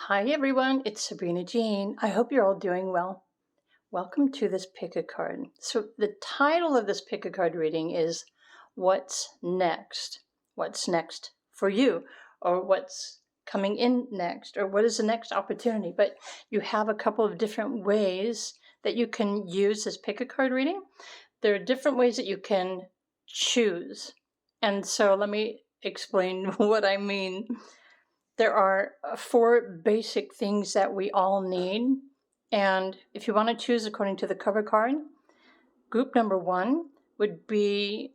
Hi everyone, it's Sabrina Jean. I hope you're all doing well. Welcome to this pick a card. So the title of this pick a card reading is What's Next? What's next for you? Or what's coming in next? Or what is the next opportunity? But you have a couple of different ways that you can use this pick a card reading. There are different ways that you can choose. And so let me explain what I mean. There are four basic things that we all need. And if you want to choose according to the cover card, group number one would be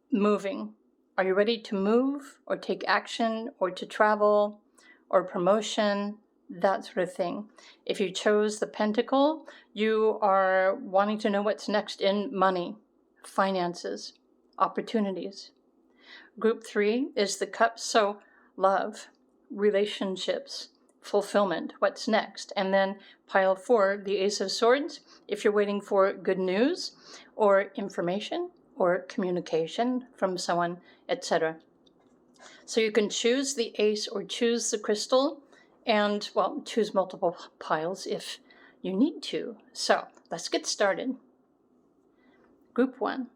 moving. Are you ready to move or take action or to travel or promotion? That sort of thing. If you chose the pentacle, you are wanting to know what's next in money, finances, opportunities. Group three is the cups, so love, relationships, fulfillment, what's next. And then pile four, the Ace of Swords, if you're waiting for good news or information or communication from someone, etc. So you can choose the ace or choose the crystal and, well, choose multiple piles if you need to. So let's get started. Group one.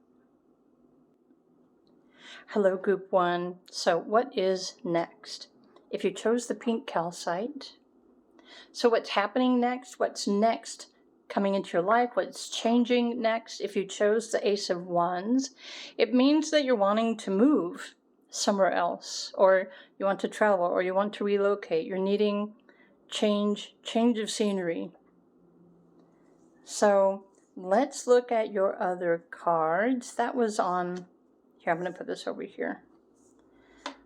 Hello, group one. So what is next? If you chose the pink calcite, so what's happening next? What's next coming into your life? What's changing next? If you chose the Ace of Wands, it means that you're wanting to move somewhere else, or you want to travel, or you want to relocate. You're needing change of scenery. So let's look at your other cards. That was on, here, I'm going to put this over here.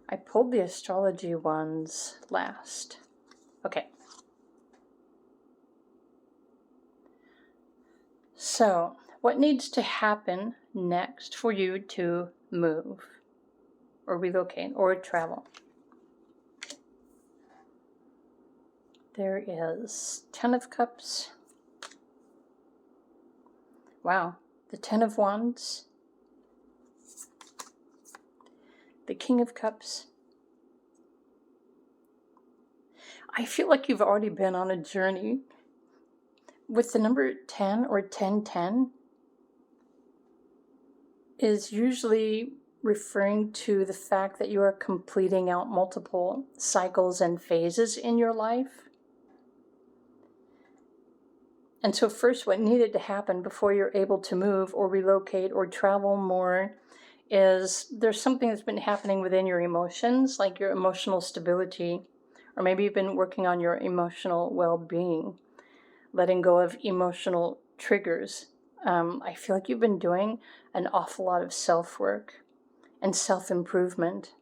I pulled the astrology ones last. Okay. So, what needs to happen next for you to move or relocate or travel? There is 10 of Cups. Wow. The 10 of Wands. The King of Cups. I feel like you've already been on a journey. With the number 10 or 1010 is usually referring to the fact that you are completing out multiple cycles and phases in your life. And so first, what needed to happen before you're able to move or relocate or travel more is there's something that's been happening within your emotions, like your emotional stability, or maybe you've been working on your emotional well-being, letting go of emotional triggers. I feel like you've been doing an awful lot of self-work and self-improvement.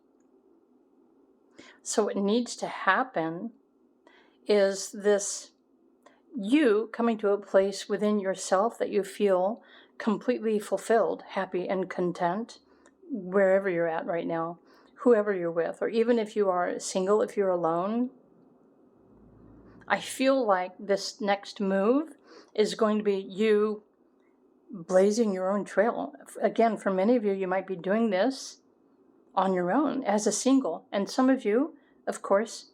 So what needs to happen is this you coming to a place within yourself that you feel completely fulfilled, happy, and content wherever you're at right now, whoever you're with, or even if you are single, if you're alone. I feel like this next move is going to be you blazing your own trail. Again, for many of you, you might be doing this on your own as a single. And some of you, of course,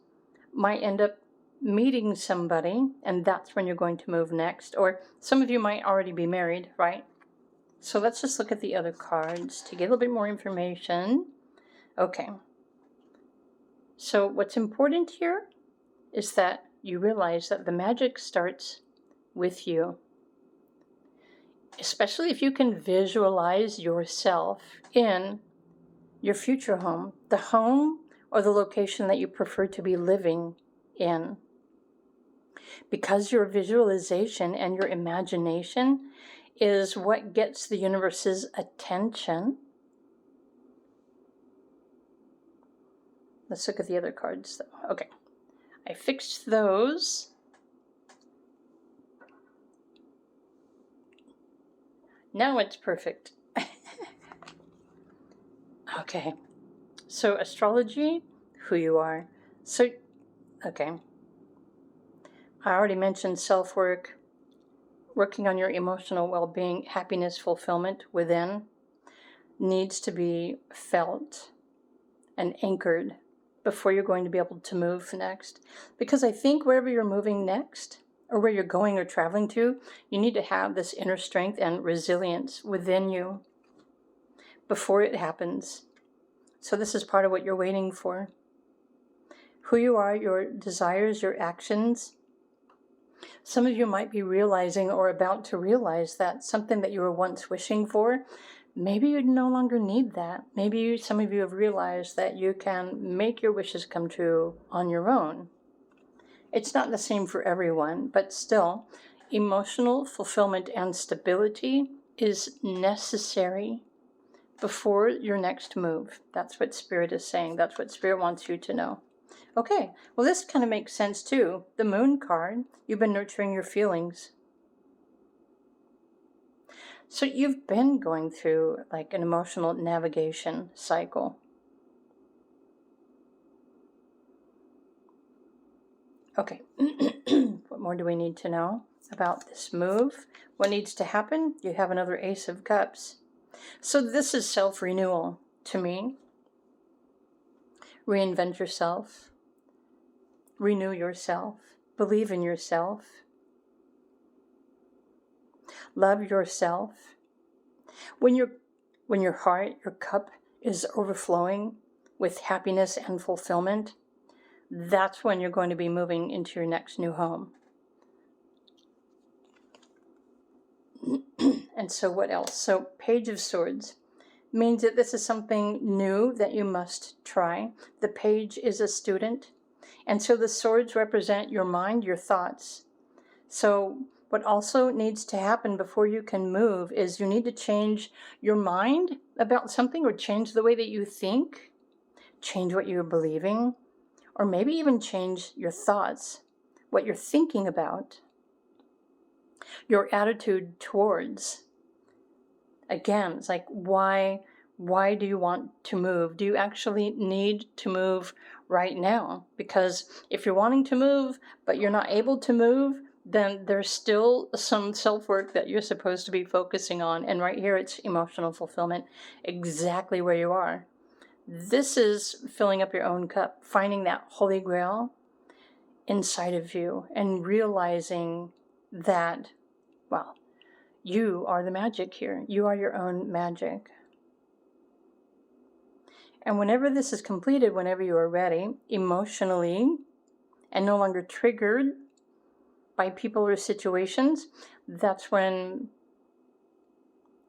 might end up meeting somebody, and that's when you're going to move next. Or some of you might already be married, right? So let's just look at the other cards to get a little bit more information. Okay. So what's important here is that you realize that the magic starts with you. Especially if you can visualize yourself in your future home, the home or the location that you prefer to be living in. Because your visualization and your imagination is what gets the universe's attention. Let's look at the other cards, though. Okay, I fixed those. Now it's perfect. Okay, so astrology, who you are. So, okay. I already mentioned self-work, working on your emotional well-being, happiness, fulfillment within needs to be felt and anchored before you're going to be able to move next. Because I think wherever you're moving next, or where you're going or traveling to, you need to have this inner strength and resilience within you before it happens. So this is part of what you're waiting for. Who you are, your desires, your actions. Some of you might be realizing or about to realize that something that you were once wishing for, maybe you no longer need that. Maybe some of you have realized that you can make your wishes come true on your own. It's not the same for everyone, but still, emotional fulfillment and stability is necessary before your next move. That's what Spirit is saying. That's what Spirit wants you to know. Okay, well, this kind of makes sense too. The Moon card, you've been nurturing your feelings. So you've been going through like an emotional navigation cycle. Okay, what more do we need to know about this move? What needs to happen? You have another Ace of Cups. So this is self-renewal to me. Reinvent yourself. Renew yourself. Believe in yourself. Love yourself. When your heart, your cup is overflowing with happiness and fulfillment, that's when you're going to be moving into your next new home. And so what else? So Page of Swords means that this is something new that you must try. The page is a student. And so the swords represent your mind, your thoughts. So what also needs to happen before you can move is you need to change your mind about something, or change the way that you think, change what you're believing, or maybe even change your thoughts, what you're thinking about, your attitude towards. Again, it's like, why do you want to move? Do you actually need to move right now? Because if you're wanting to move, but you're not able to move, then there's still some self-work that you're supposed to be focusing on. And right here, it's emotional fulfillment, exactly where you are. This is filling up your own cup, finding that holy grail inside of you and realizing that, well, you are the magic here. You are your own magic. And whenever this is completed, whenever you are ready, emotionally, and no longer triggered by people or situations, that's when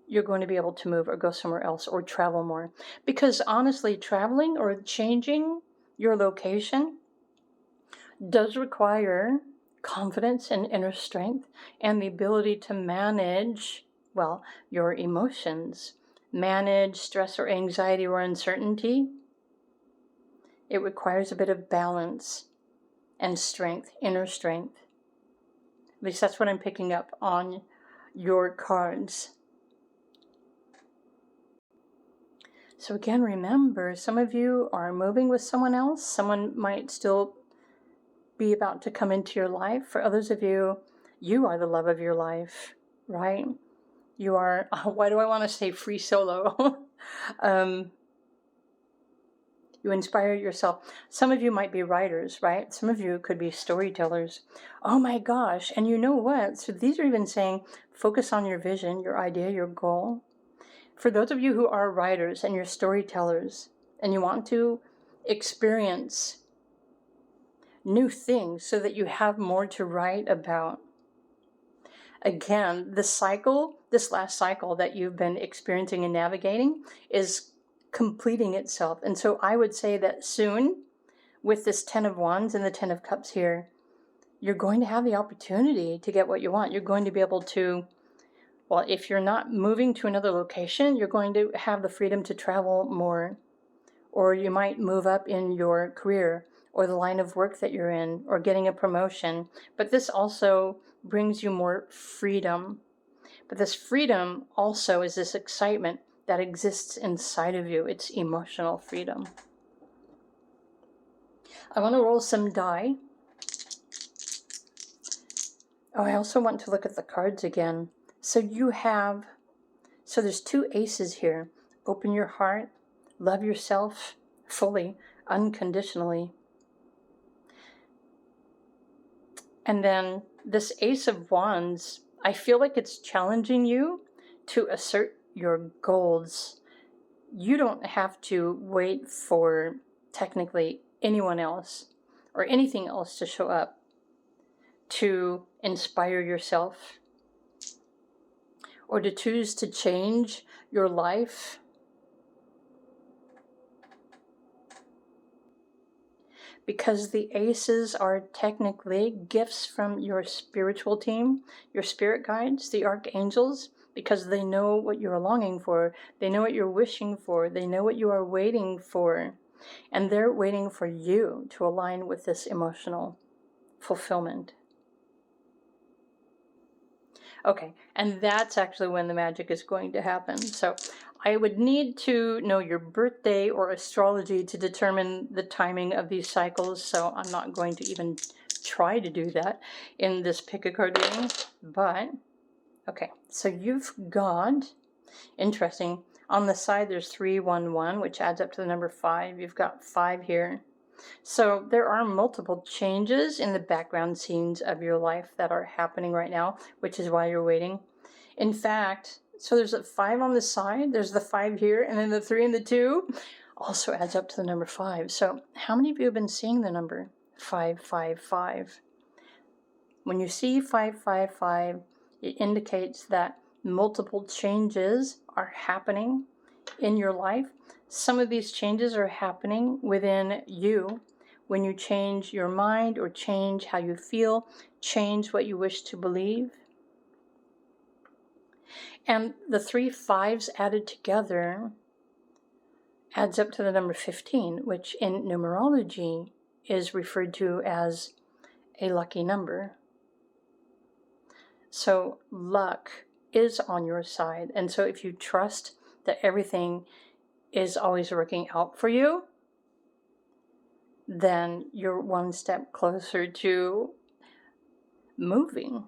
you're going to be able to move or go somewhere else or travel more. Because honestly, traveling or changing your location does require confidence and inner strength and the ability to manage, well, your emotions, manage stress or anxiety or uncertainty. It requires a bit of balance and strength, inner strength. At least that's what I'm picking up on your cards. So again, remember, some of you are moving with someone else. Someone might still be about to come into your life. For others of you, you are the love of your life, right? You are, why do I want to say free solo? You inspire yourself. Some of you might be writers, right? Some of you could be storytellers. Oh my gosh. And you know what? So these are even saying, focus on your vision, your idea, your goal. For those of you who are writers and you're storytellers and you want to experience new things so that you have more to write about. Again, this last cycle that you've been experiencing and navigating is completing itself. And so I would say that soon, with this 10 of Wands and the 10 of Cups here, you're going to have the opportunity to get what you want. You're going to be able to, well, if you're not moving to another location, you're going to have the freedom to travel more. Or you might move up in your career or the line of work that you're in, or getting a promotion. But this also brings you more freedom. But this freedom also is this excitement that exists inside of you. It's emotional freedom. I want to roll some die. Oh, I also want to look at the cards again. So there's 2 aces here. Open your heart, love yourself fully, unconditionally. And then this Ace of Wands, I feel like it's challenging you to assert your goals. You don't have to wait for technically anyone else or anything else to show up to inspire yourself or to choose to change your life. Because the aces are technically gifts from your spiritual team, your spirit guides, the archangels, because they know what you're longing for, they know what you're wishing for, they know what you are waiting for, and they're waiting for you to align with this emotional fulfillment. Okay, and that's actually when the magic is going to happen. So I would need to know your birthday or astrology to determine the timing of these cycles, so I'm not going to even try to do that in this pick a card reading. But, okay, so you've got, interesting, on the side there's 311, which adds up to the number 5. You've got 5 here. So there are multiple changes in the background scenes of your life that are happening right now, which is why you're waiting. In fact, so there's a 5 on the side, there's the 5 here, and then the 3 and the 2 also adds up to the number 5. So how many of you have been seeing the number 555? When you see 555, it indicates that multiple changes are happening in your life. Some of these changes are happening within you when you change your mind or change how you feel, change what you wish to believe. And the 3 5s added together adds up to the number 15, which in numerology is referred to as a lucky number. So luck is on your side. And so if you trust that everything is always working out for you, then you're one step closer to moving.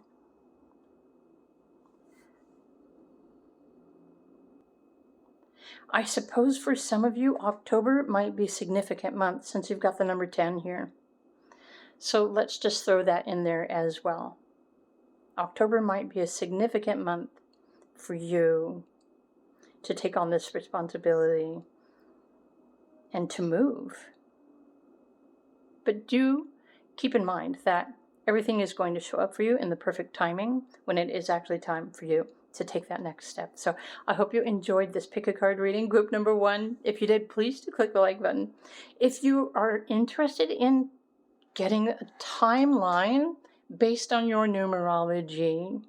I suppose for some of you, October might be a significant month since you've got the number 10 here. So let's just throw that in there as well. October might be a significant month for you to take on this responsibility and to move. But do keep in mind that everything is going to show up for you in the perfect timing when it is actually time for you to take that next step. So I hope you enjoyed this pick a card reading, group number 1. If you did, please do click the like button. If you are interested in getting a timeline based on your numerology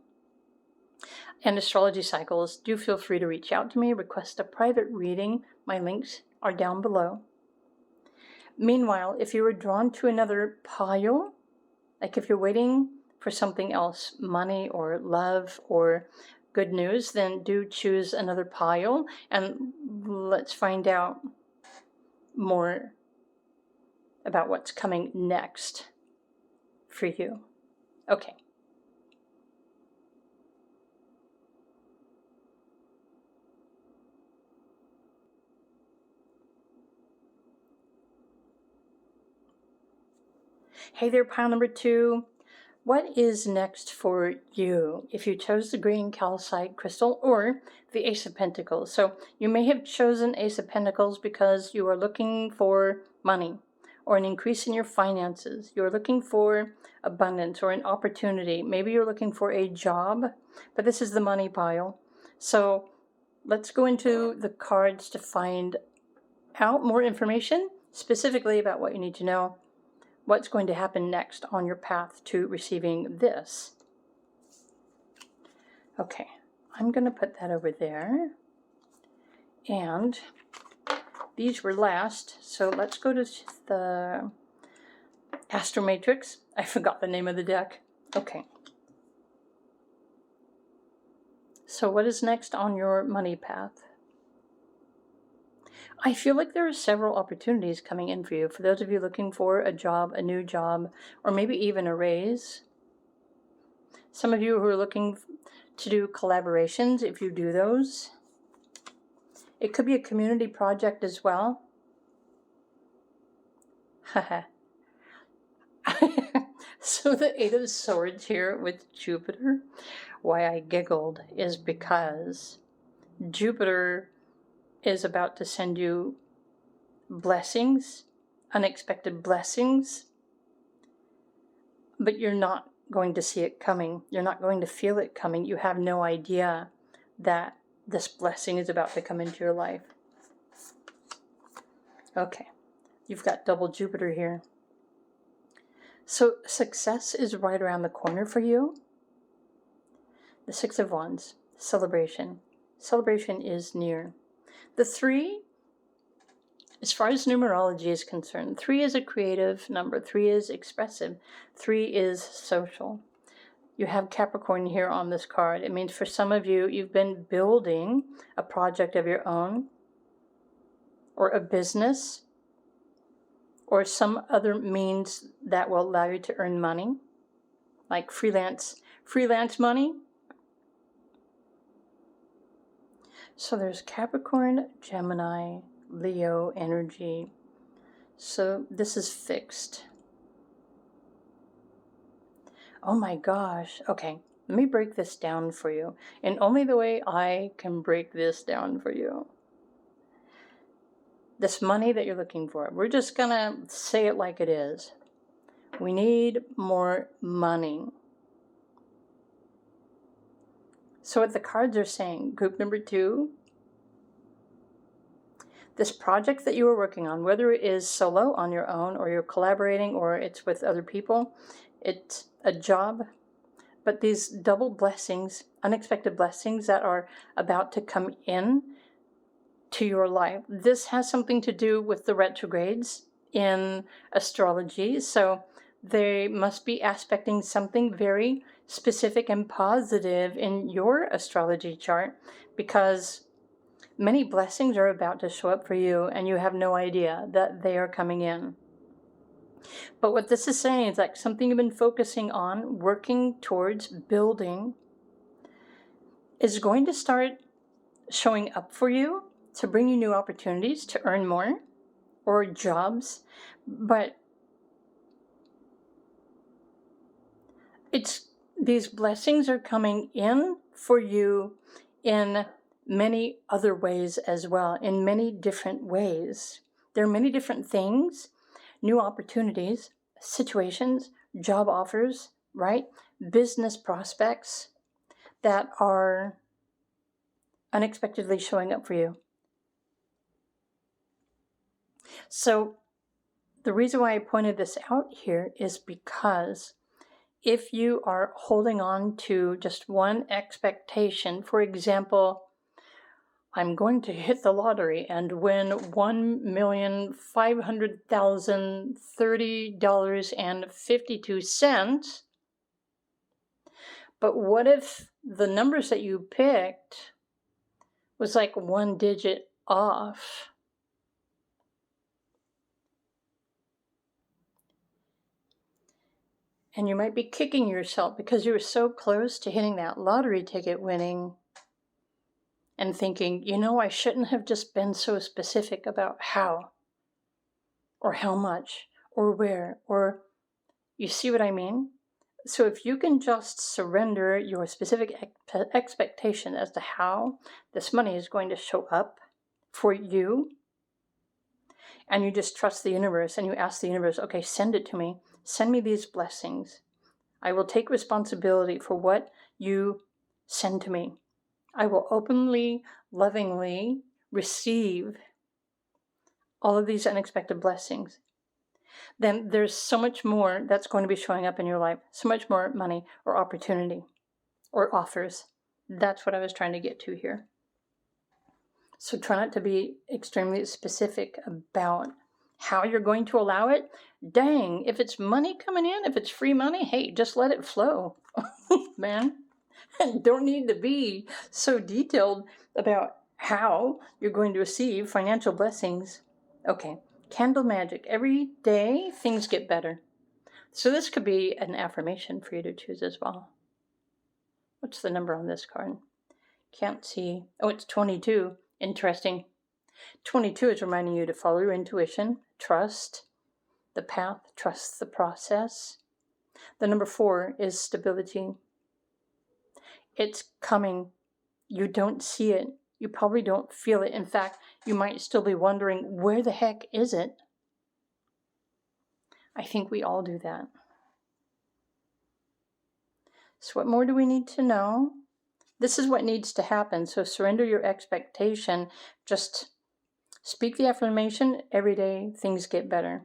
and astrology cycles, do feel free to reach out to me, request a private reading. My links are down below. Meanwhile, if you were drawn to another pile, like if you're waiting for something else, money or love or good news, then do choose another pile and let's find out more about what's coming next for you. Okay. Hey there, pile number 2. What is next for you if you chose the green calcite crystal or the Ace of Pentacles? So you may have chosen Ace of Pentacles because you are looking for money or an increase in your finances. You're looking for abundance or an opportunity. Maybe you're looking for a job, but this is the money pile. So let's go into the cards to find out more information specifically about what you need to know. What's going to happen next on your path to receiving this. Okay, I'm going to put that over there. And these were last, so let's go to the Astro Matrix. I forgot the name of the deck. Okay. So what is next on your money path? I feel like there are several opportunities coming in for you. For those of you looking for a job, a new job, or maybe even a raise. Some of you who are looking to do collaborations, if you do those. It could be a community project as well. So the Eight of Swords here with Jupiter, why I giggled is because Jupiter is about to send you blessings, unexpected blessings, but you're not going to see it coming. You're not going to feel it coming. You have no idea that this blessing is about to come into your life. Okay, you've got double Jupiter here. So success is right around the corner for you. The Six of Wands, celebration. Celebration is near. The 3, as far as numerology is concerned, 3 is a creative number. 3 is expressive. 3 is social. You have Capricorn here on this card. It means for some of you, you've been building a project of your own, or a business, or some other means that will allow you to earn money, like freelance money. So there's Capricorn, Gemini, Leo energy. So this is fixed. Oh my gosh. Okay, let me break this down for you. And only the way I can break this down for you. This money that you're looking for, we're just gonna say it like it is. We need more money. So what the cards are saying, group number 2, this project that you are working on, whether it is solo on your own, or you're collaborating, or it's with other people, it's a job, but these double blessings, unexpected blessings that are about to come in to your life. This has something to do with the retrogrades in astrology, so they must be aspecting something very specific and positive in your astrology chart, because many blessings are about to show up for you and you have no idea that they are coming in. But what this is saying is like something you've been focusing on, working towards, building, is going to start showing up for you to bring you new opportunities to earn more, or jobs. But these blessings are coming in for you in many other ways as well, in many different ways. There are many different things, new opportunities, situations, job offers, right? Business prospects that are unexpectedly showing up for you. So the reason why I pointed this out here is because if you are holding on to just one expectation, for example, I'm going to hit the lottery and win $1,530.52. But what if the numbers that you picked was like one digit off? And you might be kicking yourself because you were so close to hitting that lottery ticket winning, and thinking, I shouldn't have just been so specific about how, or how much, or where, or, you see what I mean? So if you can just surrender your specific expectation as to how this money is going to show up for you, and you just trust the universe, and you ask the universe, okay, send it to me. Send me these blessings. I will take responsibility for what you send to me. I will openly, lovingly receive all of these unexpected blessings. Then there's so much more that's going to be showing up in your life. So much more money, or opportunity, or offers. That's what I was trying to get to here. So try not to be extremely specific about how you're going to allow it. Dang, if it's money coming in, if it's free money, hey, just let it flow, man. Don't need to be so detailed about how you're going to receive financial blessings. Okay, candle magic. Every day, things get better. So this could be an affirmation for you to choose as well. What's the number on this card? Can't see. Oh, it's 22. Interesting. 22 is reminding you to follow your intuition, trust, the path, trust the process. The number 4 is stability. It's coming. You don't see it. You probably don't feel it. In fact, you might still be wondering, where the heck is it? I think we all do that. So what more do we need to know? This is what needs to happen. So surrender your expectation. Just speak the affirmation every day. Things get better.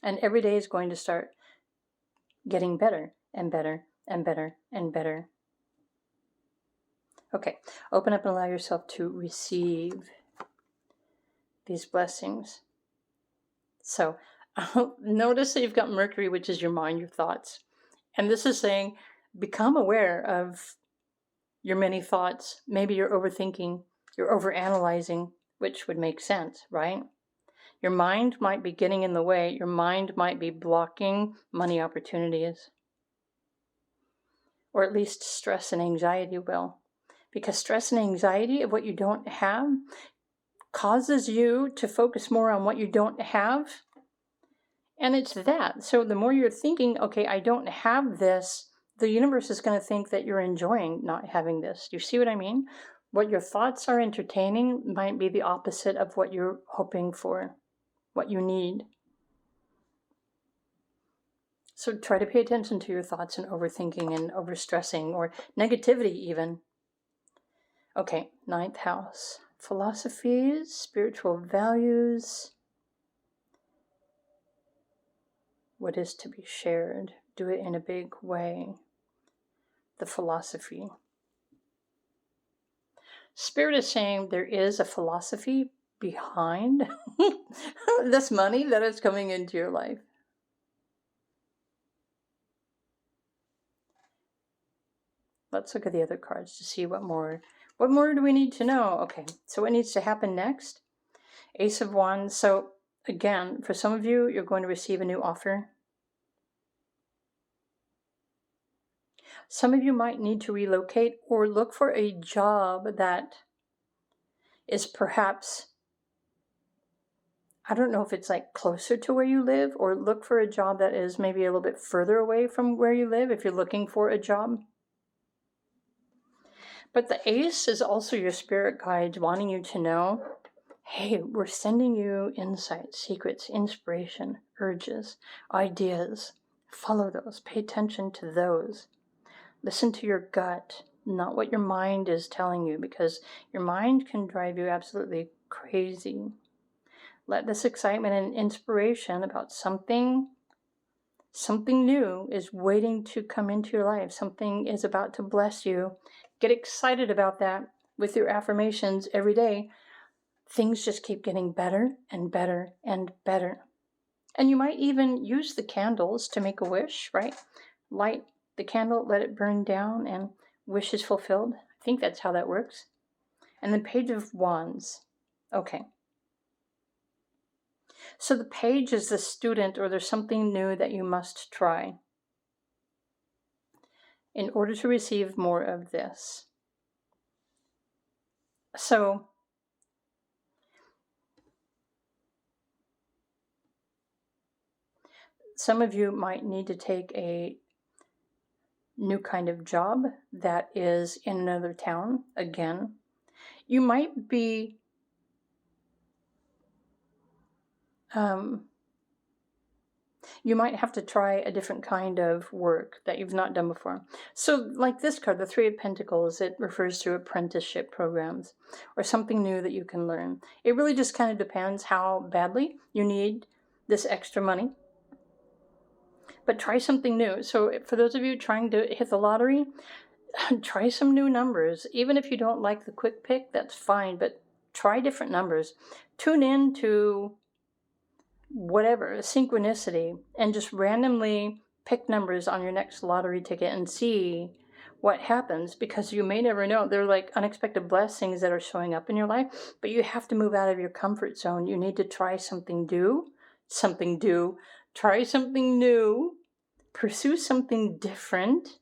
And every day is going to start getting better and better and better and better. Okay, open up and allow yourself to receive these blessings. So notice that you've got Mercury, which is your mind, your thoughts. And this is saying, become aware of your many thoughts. Maybe you're overthinking, you're overanalyzing, which would make sense, right? Your mind might be getting in the way. Your mind might be blocking money opportunities. Or at least stress and anxiety will. Because stress and anxiety of what you don't have causes you to focus more on what you don't have. And it's that. So the more you're thinking, okay, I don't have this, the universe is going to think that you're enjoying not having this. Do you see what I mean? What your thoughts are entertaining might be the opposite of what you're hoping for, what you need. So try to pay attention to your thoughts and overthinking and overstressing or negativity even. Okay, 9th house. Philosophies, spiritual values. What is to be shared? Do it in a big way. The philosophy. Spirit is saying there is a philosophy behind this money that is coming into your life. Let's look at the other cards to see what more do we need to know? Okay, so what needs to happen next? Ace of Wands. So again, for some of you, you're going to receive a new offer. Some of you might need to relocate or look for a job that is perhaps, I don't know if it's like closer to where you live, or look for a job that is maybe a little bit further away from where you live if you're looking for a job. But the Ace is also your spirit guides wanting you to know, hey, we're sending you insights, secrets, inspiration, urges, ideas. Follow those. Pay attention to those. Listen to your gut, not what your mind is telling you, because your mind can drive you absolutely crazy. Let this excitement and inspiration about something new is waiting to come into your life. Something is about to bless you. Get excited about that with your affirmations every day. Things just keep getting better and better and better. And you might even use the candles to make a wish, right? Light the candle, let it burn down, and wish is fulfilled. I think that's how that works. And the Page of Wands. Okay. So the page is the student, or there's something new that you must try in order to receive more of this. So some of you might need to take a new kind of job that is in another town again. You might be you might have to try a different kind of work that you've not done before. So like this card, the 3 of Pentacles, it refers to apprenticeship programs or something new that you can learn. It really just kind of depends how badly you need this extra money. But try something new. So for those of you trying to hit the lottery, try some new numbers. Even if you don't like the quick pick, that's fine, but try different numbers. Tune in to whatever, synchronicity, and just randomly pick numbers on your next lottery ticket and see what happens, because you may never know. They're like unexpected blessings that are showing up in your life, but you have to move out of your comfort zone. You need to try something new, try something new, pursue something different,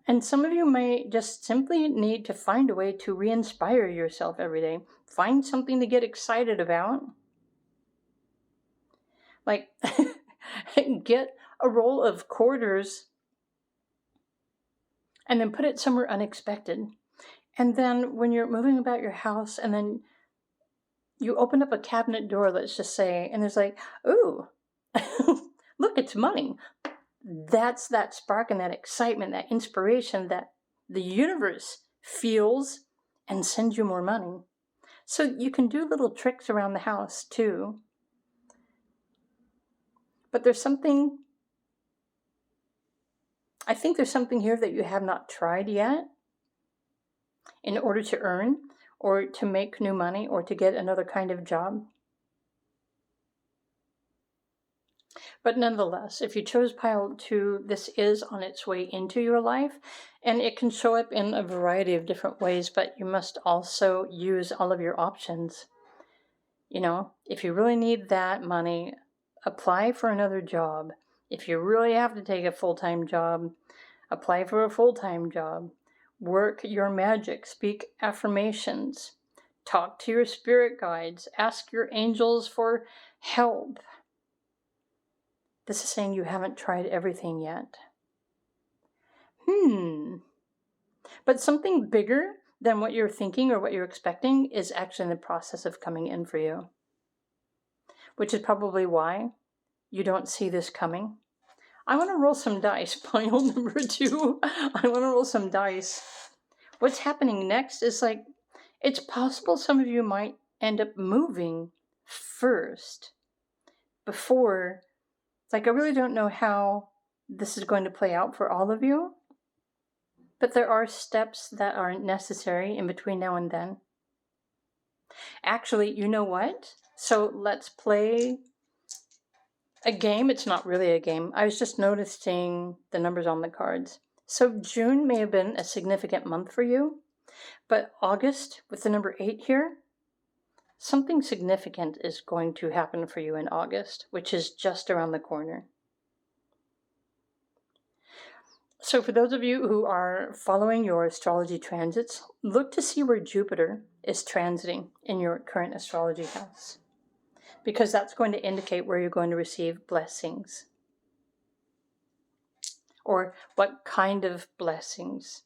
And some of you may just simply need to find a way to re-inspire yourself every day. Find something to get excited about. Like, get a roll of quarters and then put it somewhere unexpected. And then when you're moving about your house and then you open up a cabinet door, let's just say, and there's like, ooh, look, it's money. That's that spark and that excitement, that inspiration that the universe feels and sends you more money. So you can do little tricks around the house too. But I think there's something here that you have not tried yet in order to earn or to make new money or to get another kind of job. But nonetheless, if you chose pile 2, this is on its way into your life, and it can show up in a variety of different ways, but you must also use all of your options. You know, if you really need that money, apply for another job. If you really have to take a full-time job, apply for a full-time job. Work your magic, speak affirmations, talk to your spirit guides, ask your angels for help. This is saying you haven't tried everything yet. But something bigger than what you're thinking or what you're expecting is actually in the process of coming in for you. Which is probably why you don't see this coming. I want to roll some dice. Pile number 2. I want to roll some dice. What's happening next is like, it's possible some of you might end up moving first before. Like, I really don't know how this is going to play out for all of you, but there are steps that are necessary in between now and then. Actually, you know what? So let's play a game. It's not really a game. I was just noticing the numbers on the cards. So June may have been a significant month for you, but August, with the number 8 here, something significant is going to happen for you in August, which is just around the corner. So for those of you who are following your astrology transits, look to see where Jupiter is transiting in your current astrology house, because that's going to indicate where you're going to receive blessings, or what kind of blessings.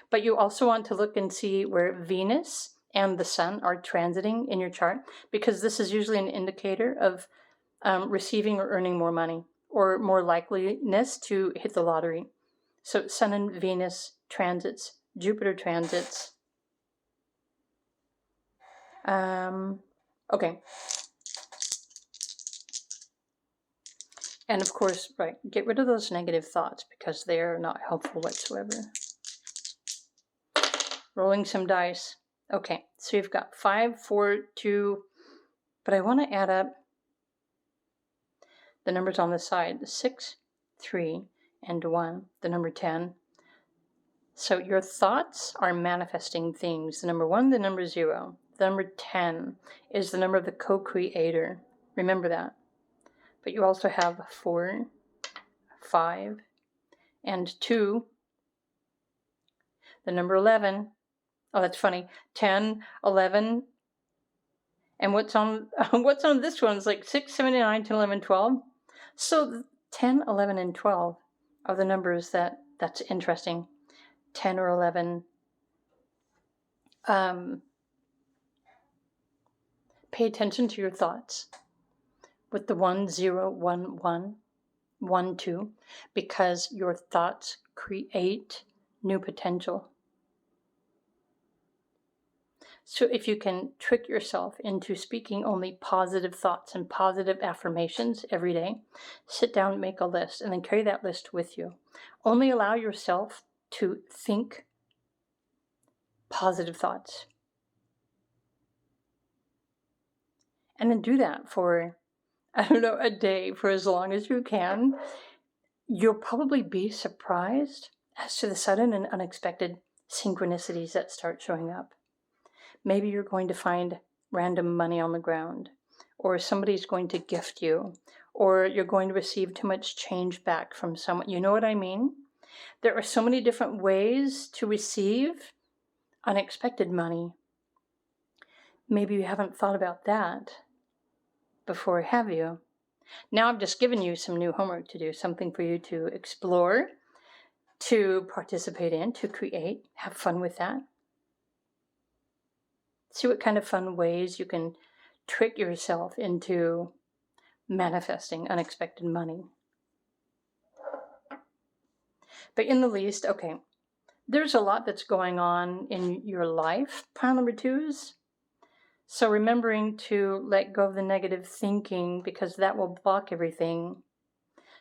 But you also want to look and see where Venus and the Sun are transiting in your chart, because this is usually an indicator of receiving or earning more money, or more likeliness to hit the lottery. So Sun and Venus transits, Jupiter transits. Okay. And of course, right, get rid of those negative thoughts because they're not helpful whatsoever. Rolling some dice. Okay, so you've got 5, 4, 2, but I want to add up the numbers on the side, 6, 3, and 1, the number 10. So your thoughts are manifesting things. The number 1, the number 0. The number 10 is the number of the co-creator. Remember that. But you also have 4, 5, and 2. The number 11. Oh, that's funny. 10, 11. And what's on this one? It's like 6, 7, 9, 10, 11, 12. So 10, 11, and 12 are the numbers that's interesting. 10 or 11. Pay attention to your thoughts with the 1, 0, 1, 1, 1, 2, because your thoughts create new potential. So if you can trick yourself into speaking only positive thoughts and positive affirmations every day, sit down, make a list, and then carry that list with you. Only allow yourself to think positive thoughts. And then do that for, I don't know, a day, for as long as you can. You'll probably be surprised as to the sudden and unexpected synchronicities that start showing up. Maybe you're going to find random money on the ground, or somebody's going to gift you, or you're going to receive too much change back from someone. You know what I mean? There are so many different ways to receive unexpected money. Maybe you haven't thought about that before, have you? Now I've just given you some new homework to do, something for you to explore, to participate in, to create, have fun with that. See what kind of fun ways you can trick yourself into manifesting unexpected money. But in the least, okay, there's a lot that's going on in your life, pile number 2s. So remembering to let go of the negative thinking, because that will block everything.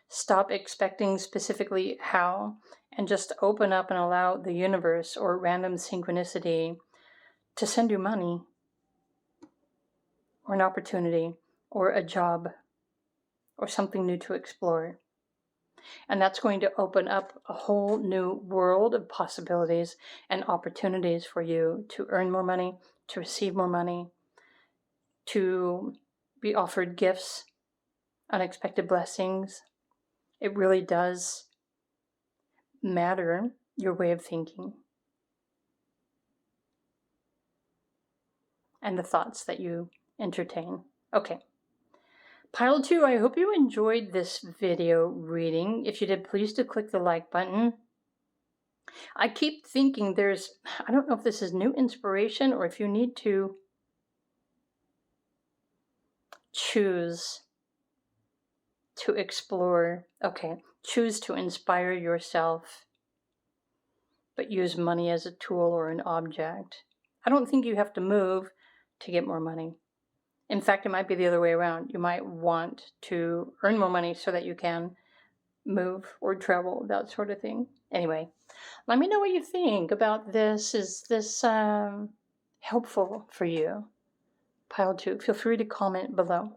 Stop expecting specifically how, and just open up and allow the universe or random synchronicity to send you money or an opportunity or a job or something new to explore. And that's going to open up a whole new world of possibilities and opportunities for you to earn more money, to receive more money, to be offered gifts, unexpected blessings. It really does matter, your way of thinking and the thoughts that you entertain. Okay. Pile 2, I hope you enjoyed this video reading. If you did, please do click the like button. I keep thinking I don't know if this is new inspiration or if you need to choose to explore. Okay, choose to inspire yourself, but use money as a tool or an object. I don't think you have to move to get more money. In fact, it might be the other way around. You might want to earn more money so that you can move or travel, that sort of thing. Anyway, let me know what you think about this. Is this helpful for you? Pile 2, feel free to comment below.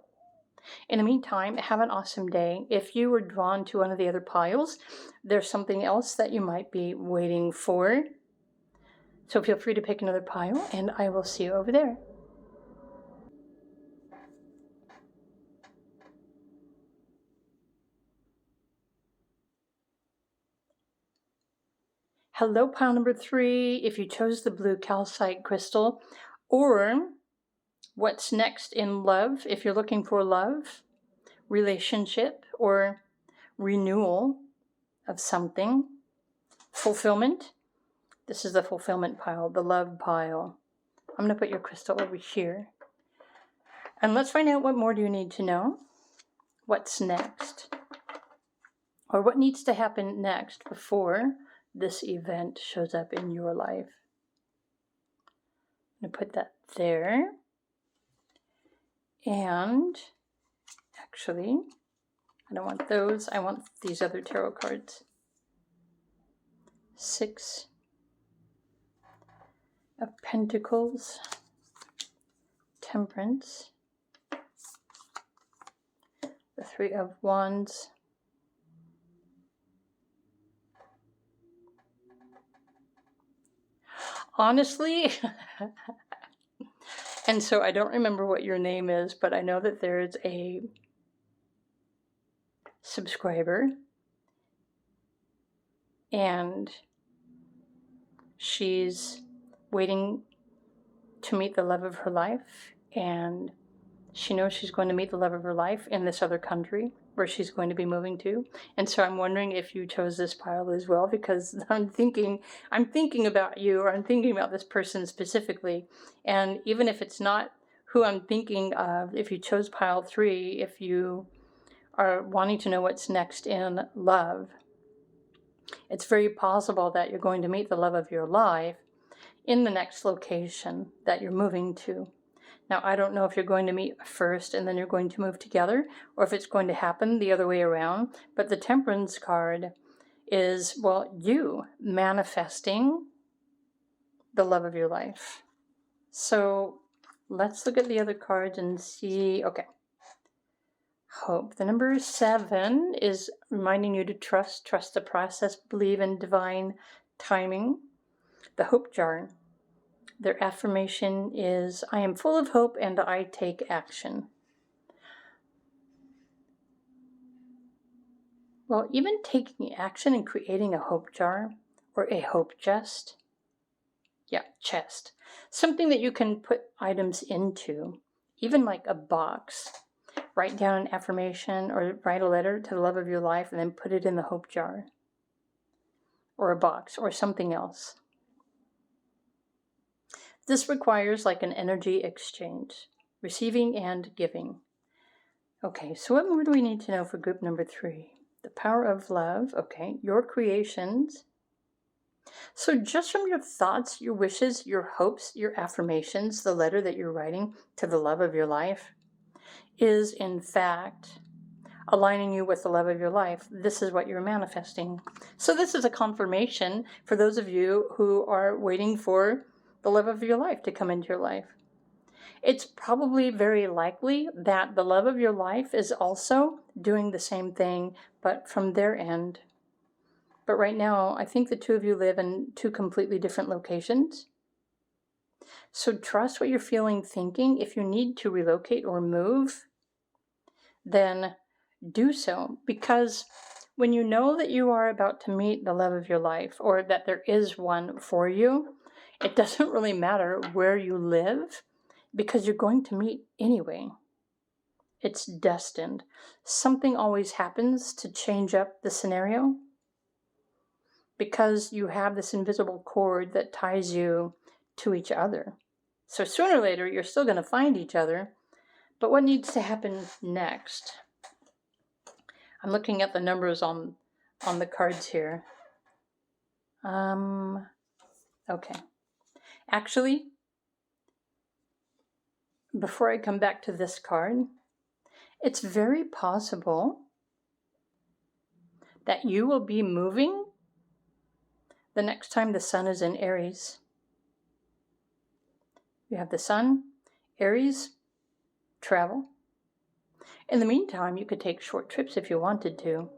In the meantime, have an awesome day. If you were drawn to one of the other piles, there's something else that you might be waiting for. So feel free to pick another pile, and I will see you over there. Hello, pile number 3. If you chose the blue calcite crystal, or what's next in love, if you're looking for love, relationship, or renewal of something, fulfillment, this is the fulfillment pile, the love pile. I'm going to put your crystal over here. And let's find out, what more do you need to know? What's next? Or what needs to happen next before this event shows up in your life? I'm going to put that there. And actually, I don't want those. I want these other tarot cards. 6 of Pentacles, Temperance, the 3 of Wands, honestly, and so I don't remember what your name is, but I know that there's a subscriber, and she's waiting to meet the love of her life, and she knows she's going to meet the love of her life in this other country where she's going to be moving to. And so I'm wondering if you chose this pile as well, because I'm thinking about you, or I'm thinking about this person specifically. And even if it's not who I'm thinking of, if you chose pile 3, if you are wanting to know what's next in love, it's very possible that you're going to meet the love of your life in the next location that you're moving to. Now, I don't know if you're going to meet first and then you're going to move together, or if it's going to happen the other way around. But the Temperance card is, well, you manifesting the love of your life. So let's look at the other cards and see. Okay. Hope. The number 7 is reminding you to trust the process, believe in divine timing. The Hope jar. Their affirmation is, I am full of hope and I take action. Well, even taking action and creating a hope jar or a hope chest. Yeah, chest. Something that you can put items into, even like a box. Write down an affirmation or write a letter to the love of your life and then put it in the hope jar or a box or something else. This requires like an energy exchange, receiving and giving. Okay, so what more do we need to know for group number 3? The power of love. Okay, your creations. So just from your thoughts, your wishes, your hopes, your affirmations, the letter that you're writing to the love of your life is in fact aligning you with the love of your life. This is what you're manifesting. So this is a confirmation for those of you who are waiting for the love of your life to come into your life. It's probably very likely that the love of your life is also doing the same thing, but from their end. But right now, I think the two of you live in 2 completely different locations. So trust what you're feeling, thinking. If you need to relocate or move, then do so. Because when you know that you are about to meet the love of your life, or that there is one for you, it doesn't really matter where you live, because you're going to meet anyway. It's destined. Something always happens to change up the scenario, because you have this invisible cord that ties you to each other. So sooner or later, you're still going to find each other. But what needs to happen next? I'm looking at the numbers on the cards here. Okay. Actually, before I come back to this card, it's very possible that you will be moving the next time the sun is in Aries. You have the sun, Aries, travel. In the meantime, you could take short trips if you wanted to.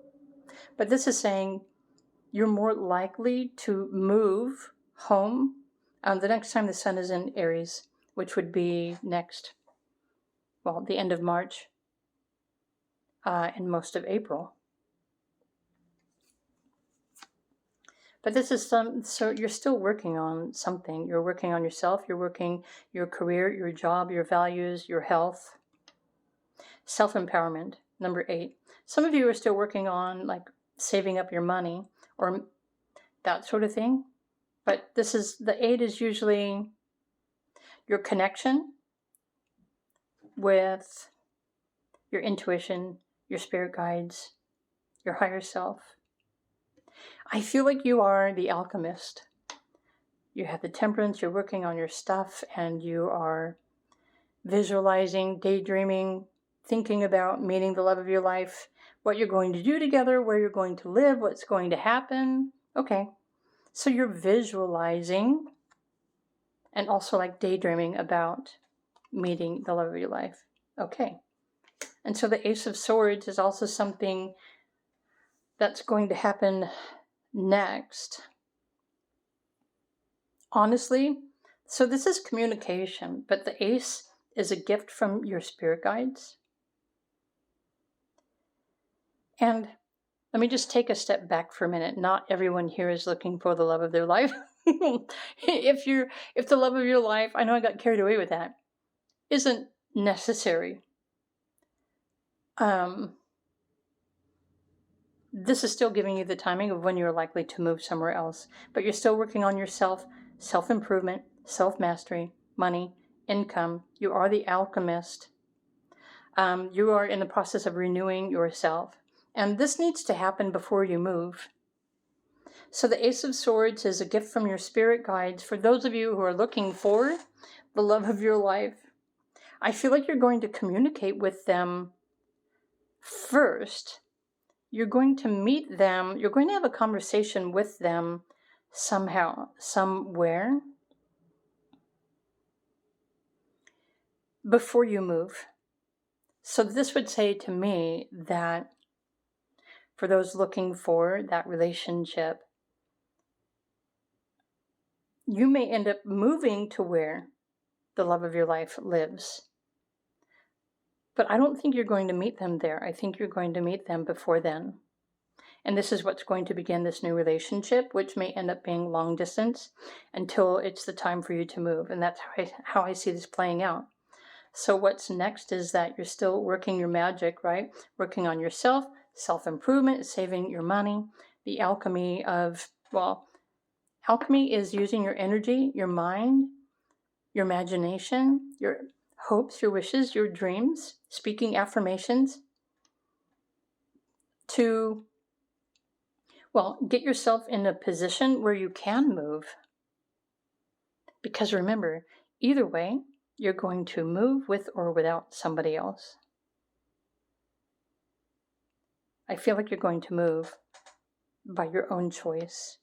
But this is saying you're more likely to move home the next time the sun is in Aries, which would be the end of March and most of April. But this is so you're still working on something. You're working on yourself. You're working your career, your job, your values, your health. Self-empowerment, number 8. Some of you are still working on like saving up your money or that sort of thing. But the 8 is usually your connection with your intuition, your spirit guides, your higher self. I feel like you are the alchemist. You have the temperance, you're working on your stuff, and you are visualizing, daydreaming, thinking about meeting the love of your life, what you're going to do together, where you're going to live, what's going to happen. Okay, so you're visualizing and also like daydreaming about meeting the love of your life. Okay, and so the Ace of Swords is also something that's going to happen next. Honestly, so this is communication, but the Ace is a gift from your spirit guides. And let me just take a step back for a minute. Not everyone here is looking for the love of their life. If the love of your life, I know I got carried away with that, isn't necessary. This is still giving you the timing of when you're likely to move somewhere else, but you're still working on yourself, self-improvement, self-mastery, money, income. You are the alchemist. You are in the process of renewing yourself, and this needs to happen before you move. So the Ace of Swords is a gift from your spirit guides. For those of you who are looking for the love of your life, I feel like you're going to communicate with them first. You're going to meet them. You're going to have a conversation with them somehow, somewhere, before you move. So this would say to me that for those looking for that relationship, you may end up moving to where the love of your life lives. But I don't think you're going to meet them there. I think you're going to meet them before then. And this is what's going to begin this new relationship, which may end up being long distance until it's the time for you to move. And that's how I see this playing out. So what's next is that you're still working your magic, right? Working on yourself, self-improvement, saving your money, the alchemy of, well, alchemy is using your energy, your mind, your imagination, your hopes, your wishes, your dreams, speaking affirmations to, well, get yourself in a position where you can move. Because remember, either way, you're going to move with or without somebody else. I feel like you're going to move by your own choice,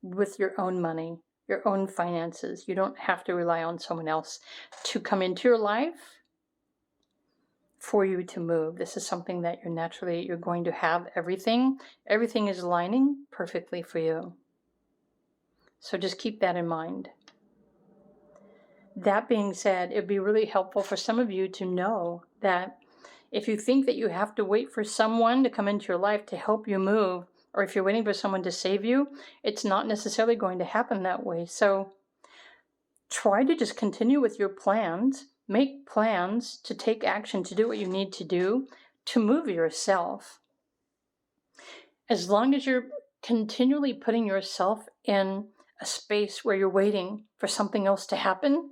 with your own money, your own finances. You don't have to rely on someone else to come into your life for you to move. This is something that you're going to have everything. Everything is lining perfectly for you. So just keep that in mind. That being said, it'd be really helpful for some of you to know that if you think that you have to wait for someone to come into your life to help you move, or if you're waiting for someone to save you, it's not necessarily going to happen that way. So try to just continue with your plans. Make plans to take action, to do what you need to do to move yourself. As long as you're continually putting yourself in a space where you're waiting for something else to happen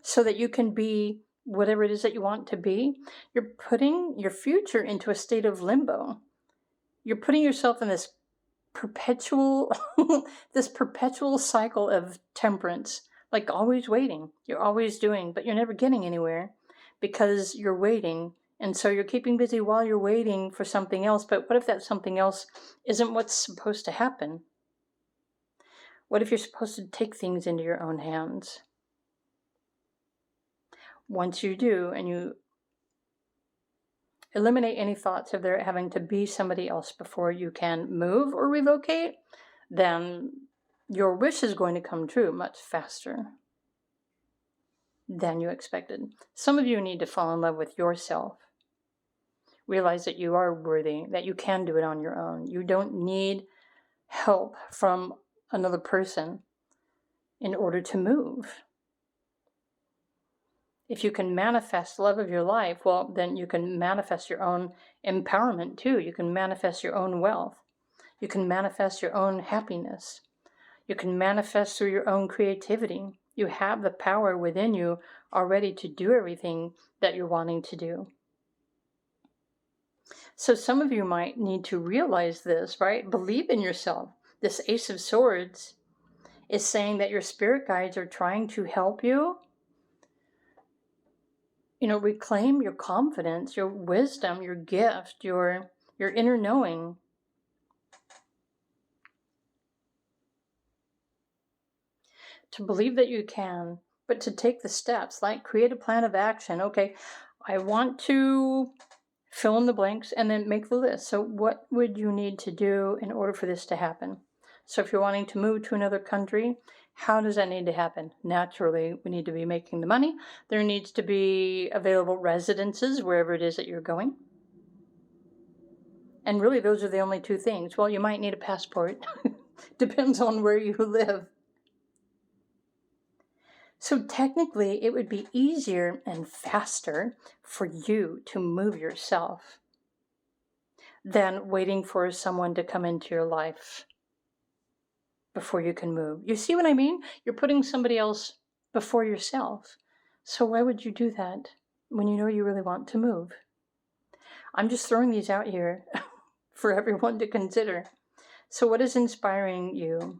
so that you can be whatever it is that you want to be, you're putting your future into a state of limbo. You're putting yourself in this perpetual cycle of temperance, like always waiting. You're always doing, but you're never getting anywhere because you're waiting. And so you're keeping busy while you're waiting for something else. But what if that something else isn't what's supposed to happen? What if you're supposed to take things into your own hands? Once you do, and you eliminate any thoughts of there having to be somebody else before you can move or relocate, then your wish is going to come true much faster than you expected. Some of you need to fall in love with yourself. Realize that you are worthy, that you can do it on your own. You don't need help from another person in order to move. If you can manifest love of your life, well, then you can manifest your own empowerment too. You can manifest your own wealth. You can manifest your own happiness. You can manifest through your own creativity. You have the power within you already to do everything that you're wanting to do. So some of you might need to realize this, right? Believe in yourself. This Ace of Swords is saying that your spirit guides are trying to help you, reclaim your confidence, your wisdom, your gift, your inner knowing. To believe that you can, but to take the steps, like create a plan of action. Okay, I want to fill in the blanks and then make the list. So what would you need to do in order for this to happen? So if you're wanting to move to another country, how does that need to happen? Naturally, we need to be making the money. There needs to be available residences wherever it is that you're going. And really, those are the only two things. Well, you might need a passport. Depends on where you live. So technically, it would be easier and faster for you to move yourself than waiting for someone to come into your life before you can move. You see what I mean? You're putting somebody else before yourself. So why would you do that when you know you really want to move? I'm just throwing these out here for everyone to consider. So what is inspiring you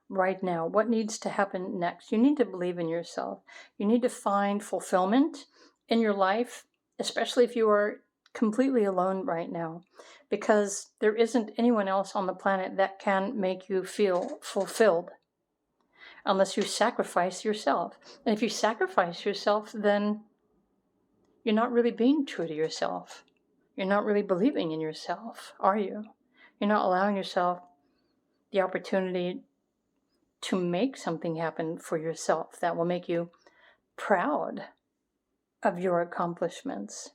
right now? What needs to happen next? You need to believe in yourself. You need to find fulfillment in your life, especially if you are completely alone right now, because there isn't anyone else on the planet that can make you feel fulfilled unless you sacrifice yourself. And if you sacrifice yourself, then you're not really being true to yourself. You're not really believing in yourself, are you? You're not allowing yourself the opportunity to make something happen for yourself that will make you proud of your accomplishments.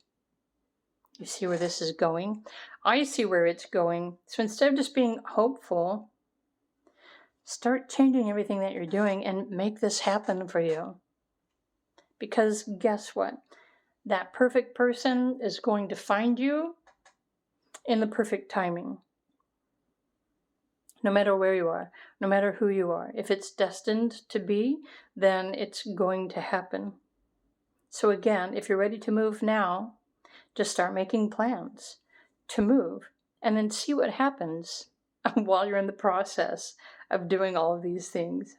You see where this is going? I see where it's going. So instead of just being hopeful, start changing everything that you're doing and make this happen for you. Because guess what? That perfect person is going to find you in the perfect timing. No matter where you are, no matter who you are. If it's destined to be, then it's going to happen. So again, if you're ready to move now, just start making plans to move and then see what happens while you're in the process of doing all of these things.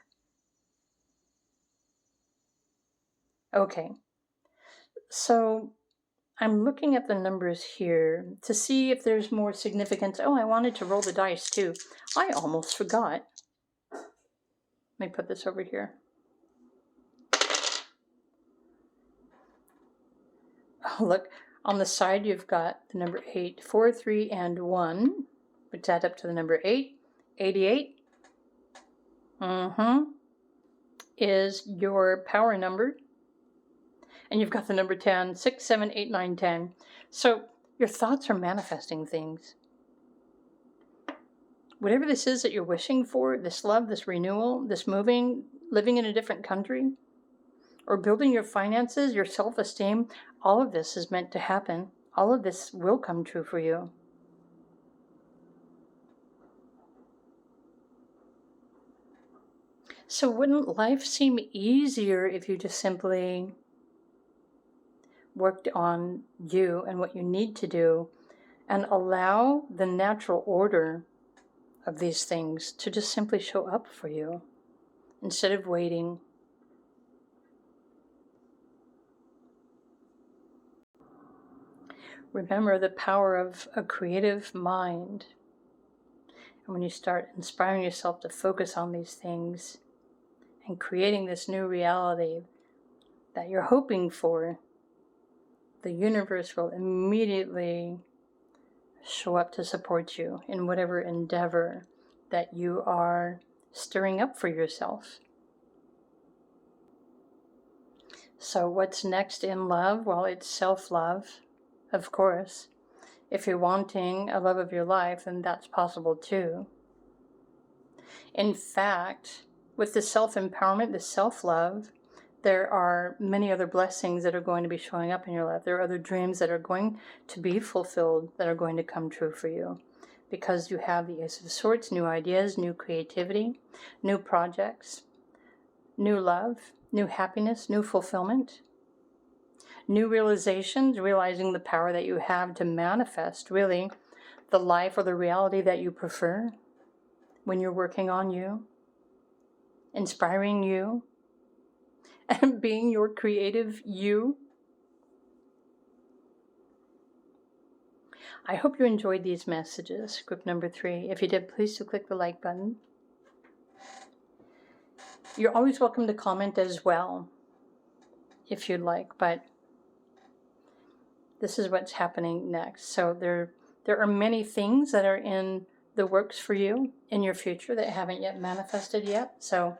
Okay, so I'm looking at the numbers here to see if there's more significance. Oh, I wanted to roll the dice too. I almost forgot. Let me put this over here. Oh, look, on the side you've got the number 8, 4, 3, and 1, which add up to the number 8. 88 is your power number. And you've got the number 10, 6, 7, 8, 9, 10. So your thoughts are manifesting things. Whatever this is that you're wishing for, this love, this renewal, this moving, living in a different country, or building your finances, your self-esteem, all of this is meant to happen. All of this will come true for you. So wouldn't life seem easier if you just simply worked on you and what you need to do and allow the natural order of these things to just simply show up for you instead of waiting? Remember the power of a creative mind. And when you start inspiring yourself to focus on these things and creating this new reality that you're hoping for, the universe will immediately show up to support you in whatever endeavor that you are stirring up for yourself. So what's next in love? Well, it's self-love, of course. If you're wanting a love of your life, then that's possible too. In fact, with the self-empowerment, the self-love, there are many other blessings that are going to be showing up in your life. There are other dreams that are going to be fulfilled, that are going to come true for you. Because you have the Ace of Swords, new ideas, new creativity, new projects, new love, new happiness, new fulfillment, new realizations, realizing the power that you have to manifest, really, the life or the reality that you prefer when you're working on you, inspiring you, and being your creative you. I hope you enjoyed these messages, group number 3. If you did, please do click the like button. You're always welcome to comment as well, if you'd like, but this is what's happening next. So there are many things that are in the works for you in your future that haven't yet manifested yet. So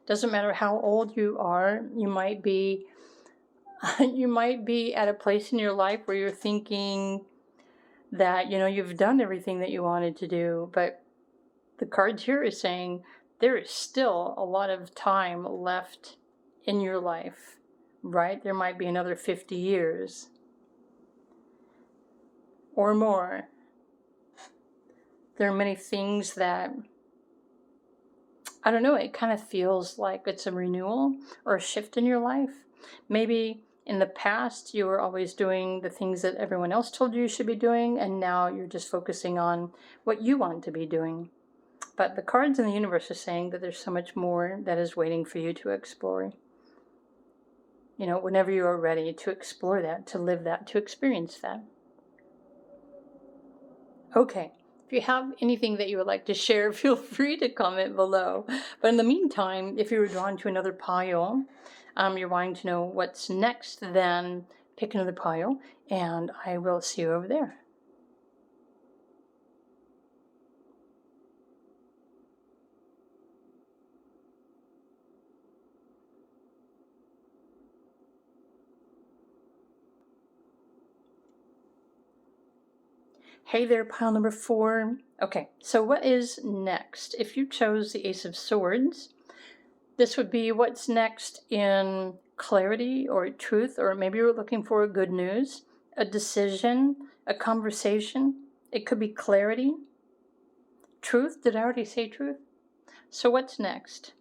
doesn't matter how old you are, you might be at a place in your life where you're thinking that, you've done everything that you wanted to do, but the cards here is saying there is still a lot of time left in your life, right? There might be another 50 years or more. There are many things that, I don't know, it kind of feels like it's a renewal or a shift in your life. Maybe in the past you were always doing the things that everyone else told you should be doing, and now you're just focusing on what you want to be doing. But the cards in the universe are saying that there's so much more that is waiting for you to explore. Whenever you are ready to explore that, to live that, to experience that. Okay. If you have anything that you would like to share, feel free to comment below. But in the meantime, if you were drawn to another pile, you're wanting to know what's next, then pick another pile, and I will see you over there. Hey there, pile number 4. Okay, so what is next? If you chose the Ace of Swords, this would be what's next in clarity or truth, or maybe you're looking for good news, a decision, a conversation. It could be clarity. Truth, did I already say truth? So what's next?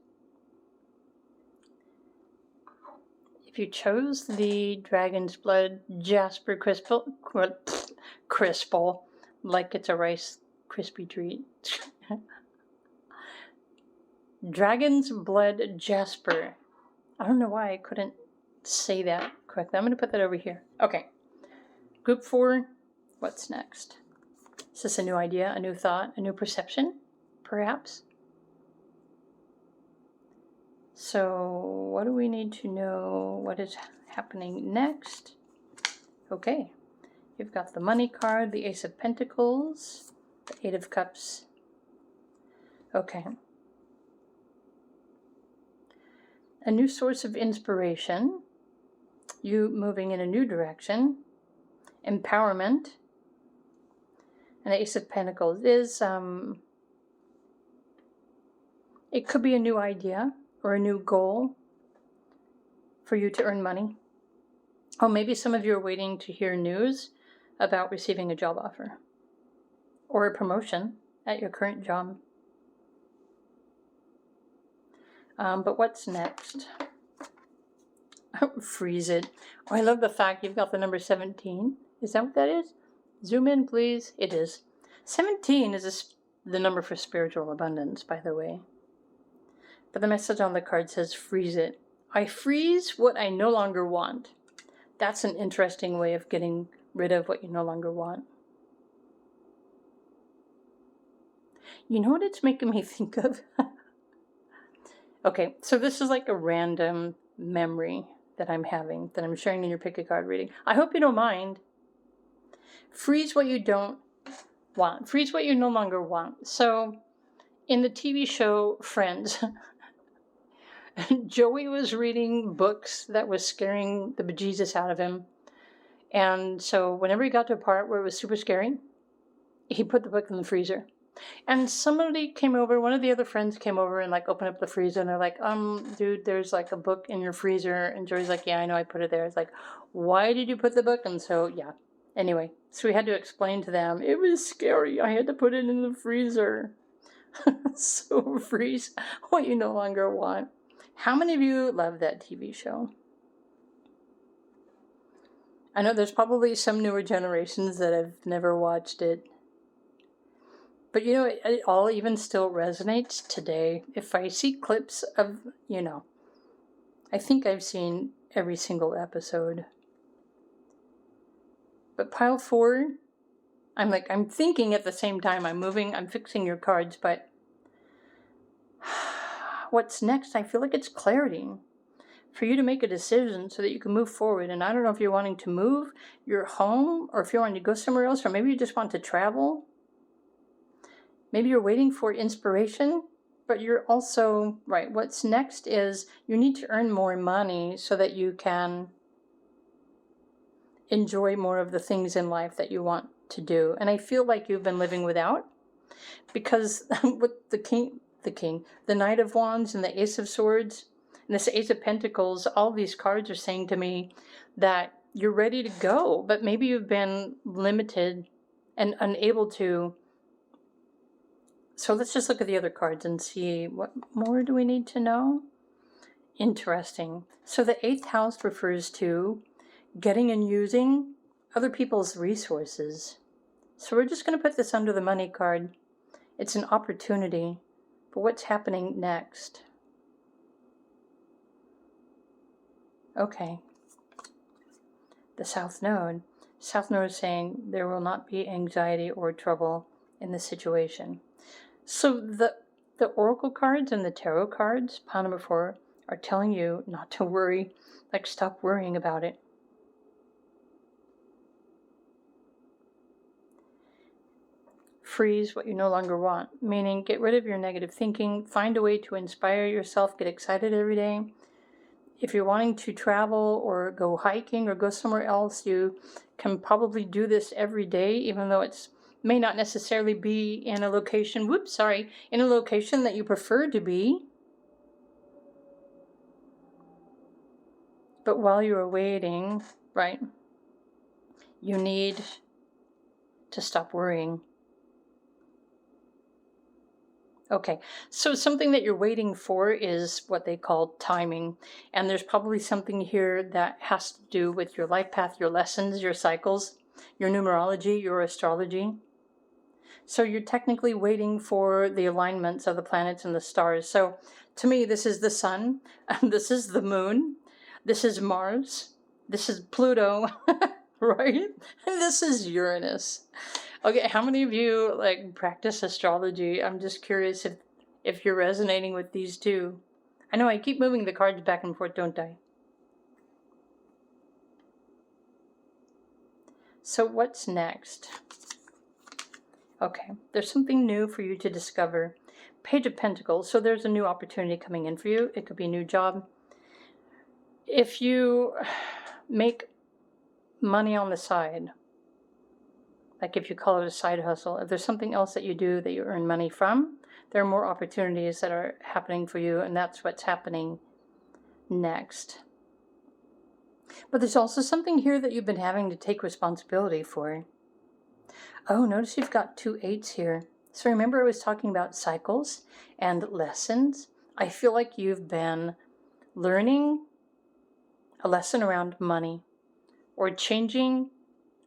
If you chose the Dragon's Blood Jasper crystal, like it's a Rice Krispie treat. Dragon's Blood Jasper. I don't know why I couldn't say that correctly. I'm going to put that over here. Okay. Group 4, what's next? Is this a new idea, a new thought, a new perception, perhaps? So what do we need to know? What is happening next? Okay. You've got the Money card, the Ace of Pentacles, the Eight of Cups. Okay. A new source of inspiration. You moving in a new direction. Empowerment. And the Ace of Pentacles is, it could be a new idea or a new goal for you to earn money. Oh, maybe some of you are waiting to hear news about receiving a job offer or a promotion at your current job. But what's next? Freeze it. Oh, I love the fact you've got the number 17. Is that what that is? Zoom in, please. It is. 17 is the number for spiritual abundance, by the way. But the message on the card says, freeze it. I freeze what I no longer want. That's an interesting way of getting rid of what you no longer want. You know what it's making me think of? Okay, so this is like a random memory that I'm having, that I'm sharing in your pick a card reading. I hope you don't mind. Freeze what you don't want. Freeze what you no longer want. So, in the TV show Friends, Joey was reading books that was scaring the bejesus out of him. And so whenever he got to a part where it was super scary, he put the book in the freezer. And somebody came over, one of the other friends came over and like opened up the freezer and they're like, dude, there's like a book in your freezer. And Joey's like, yeah, I know, I put it there. It's like, why did you put the book? And so, yeah. Anyway, so we had to explain to them, it was scary. I had to put it in the freezer. So freeze what you no longer want. How many of you love that TV show? I know there's probably some newer generations that have never watched it. But you know, it all even still resonates today. If I see clips of, I think I've seen every single episode. But pile 4, I'm thinking at the same time, I'm fixing your cards, but what's next? I feel like it's clarity for you to make a decision so that you can move forward. And I don't know if you're wanting to move your home or if you're wanting to go somewhere else, or maybe you just want to travel. Maybe you're waiting for inspiration, but you're also, right, what's next is you need to earn more money so that you can enjoy more of the things in life that you want to do. And I feel like you've been living without, because with the Knight of Wands and the Ace of Swords and this Ace of Pentacles, all these cards are saying to me that you're ready to go, but maybe you've been limited and unable to. So let's just look at the other cards and see what more do we need to know. Interesting. So the 8th house refers to getting and using other people's resources. So we're just going to put this under the Money card. It's an opportunity for what's happening next. Okay. The South Node. South Node is saying there will not be anxiety or trouble in this situation. So the Oracle cards and the Tarot cards, pile number 4, are telling you not to worry. Like, stop worrying about it. Freeze what you no longer want, meaning get rid of your negative thinking, find a way to inspire yourself, get excited every day. If you're wanting to travel or go hiking or go somewhere else, you can probably do this every day, even though it's May not necessarily be in a location, in a location that you prefer to be. But while you are waiting, right, you need to stop worrying. Okay, so something that you're waiting for is what they call timing. And there's probably something here that has to do with your life path, your lessons, your cycles, your numerology, your astrology. So you're technically waiting for the alignments of the planets and the stars. So to me, this is the sun, this is the moon, this is Mars, this is Pluto, right? And this is Uranus. Okay, how many of you like practice astrology? I'm just curious if you're resonating with these two. I know I keep moving the cards back and forth, don't I? So what's next? Okay, there's something new for you to discover. Page of Pentacles. So there's a new opportunity coming in for you. It could be a new job. If you make money on the side, like if you call it a side hustle, if there's something else that you do that you earn money from, there are more opportunities that are happening for you, and that's what's happening next. But there's also something here that you've been having to take responsibility for. Oh, notice you've got 2 8s here. So remember I was talking about cycles and lessons? I feel like you've been learning a lesson around money, or changing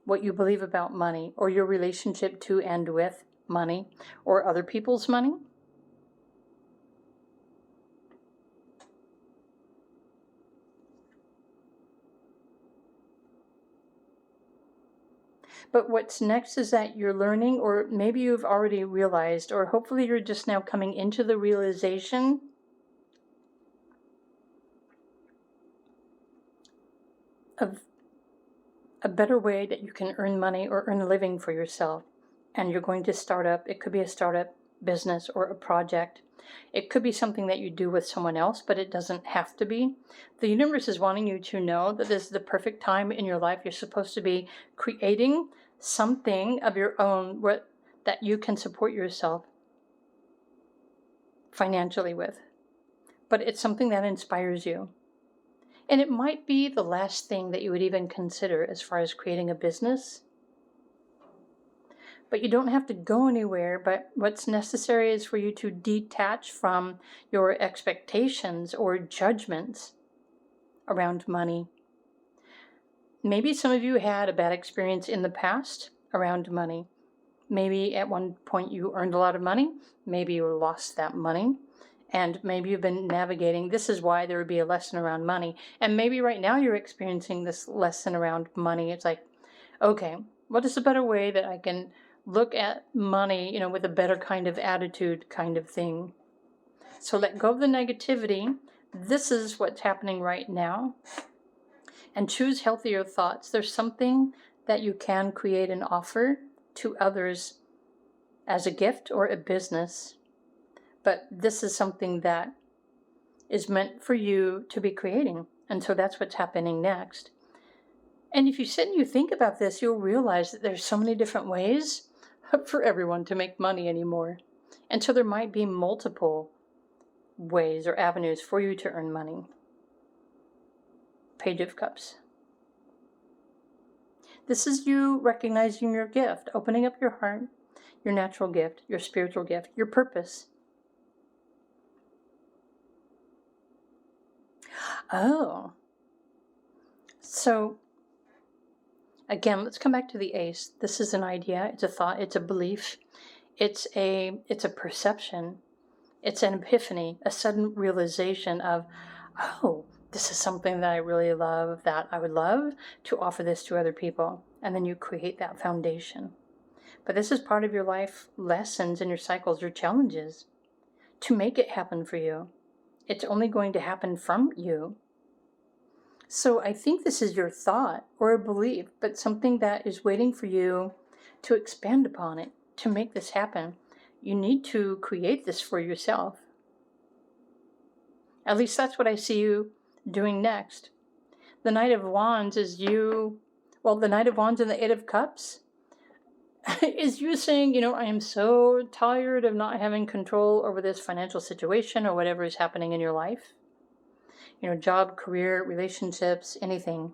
what you believe about money, or your relationship to and with money, or other people's money. But what's next is that you're learning, or maybe you've already realized, or hopefully you're just now coming into the realization of a better way that you can earn money or earn a living for yourself. And you're going to start up, it could be a startup business or a project. It could be something that you do with someone else, but it doesn't have to be. The universe is wanting you to know that this is the perfect time in your life. You're supposed to be creating something of your own that you can support yourself financially with. But it's something that inspires you. And it might be the last thing that you would even consider as far as creating a business. But you don't have to go anywhere, but what's necessary is for you to detach from your expectations or judgments around money. Maybe some of you had a bad experience in the past around money. Maybe at one point you earned a lot of money, maybe you lost that money, and maybe you've been navigating. This is why there would be a lesson around money. And maybe right now you're experiencing this lesson around money. It's like, okay, what is a better way that I can look at money, with a better kind of attitude kind of thing? So let go of the negativity. This is what's happening right now. And choose healthier thoughts. There's something that you can create and offer to others as a gift or a business. But this is something that is meant for you to be creating. And so that's what's happening next. And if you sit and you think about this, you'll realize that there's so many different ways for everyone to make money anymore. And so there might be multiple ways or avenues for you to earn money. Page of Cups. This is you recognizing your gift, opening up your heart, your natural gift, your spiritual gift, your purpose. Oh. So, again, let's come back to the ace. This is an idea, it's a thought, it's a belief, it's a perception, it's an epiphany, a sudden realization of, oh, this is something that I really love, that I would love to offer this to other people. And then you create that foundation. But this is part of your life lessons and your cycles, your challenges, to make it happen for you. It's only going to happen from you. So I think this is your thought or a belief, but something that is waiting for you to expand upon it, to make this happen. You need to create this for yourself. At least that's what I see you doing next. The Knight of Wands is you, the Knight of Wands and the Eight of Cups. is you saying, I am so tired of not having control over this financial situation or whatever is happening in your life. Job, career, relationships, anything.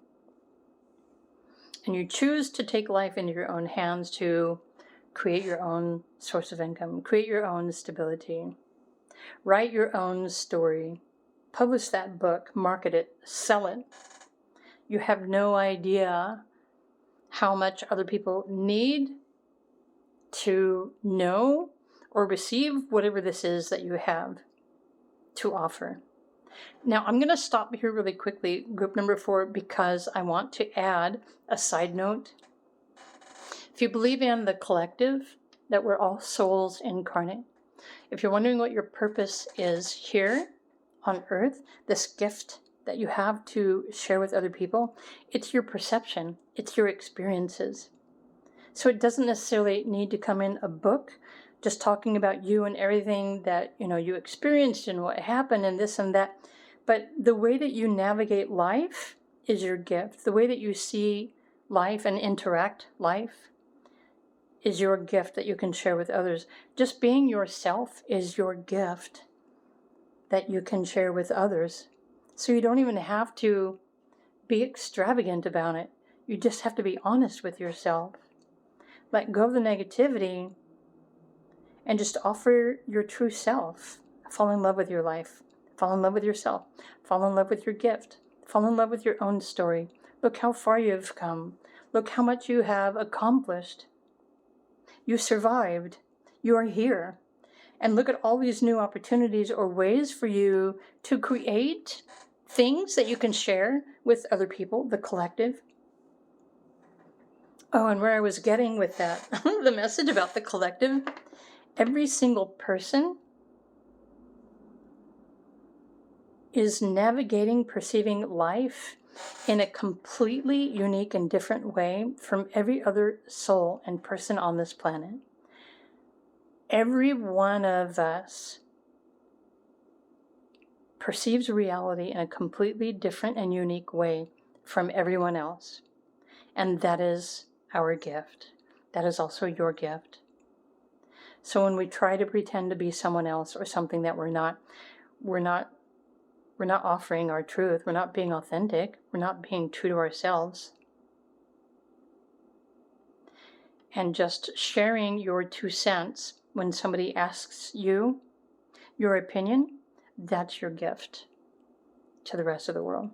And you choose to take life into your own hands to create your own source of income, create your own stability, write your own story, publish that book, market it, sell it. You have no idea how much other people need to know or receive whatever this is that you have to offer. Now, I'm going to stop here really quickly, group number 4, because I want to add a side note. If you believe in the collective, that we're all souls incarnate, if you're wondering what your purpose is here on earth, this gift that you have to share with other people, it's your perception, it's your experiences. So it doesn't necessarily need to come in a book just talking about you and everything that you experienced and what happened and this and that. But the way that you navigate life is your gift. The way that you see life and interact life is your gift that you can share with others. Just being yourself is your gift that you can share with others. So you don't even have to be extravagant about it. You just have to be honest with yourself. Let go of the negativity and just offer your true self. Fall in love with your life. Fall in love with yourself. Fall in love with your gift. Fall in love with your own story. Look how far you've come. Look how much you have accomplished. You survived. You are here. And look at all these new opportunities or ways for you to create things that you can share with other people, the collective. Oh, and where I was getting with that, the message about the collective, every single person is navigating, perceiving life in a completely unique and different way from every other soul and person on this planet. Every one of us perceives reality in a completely different and unique way from everyone else. And that is our gift. That is also your gift. So when we try to pretend to be someone else or something that we're not offering our truth. We're not being authentic. We're not being true to ourselves. And just sharing your 2 cents when somebody asks you your opinion, that's your gift to the rest of the world.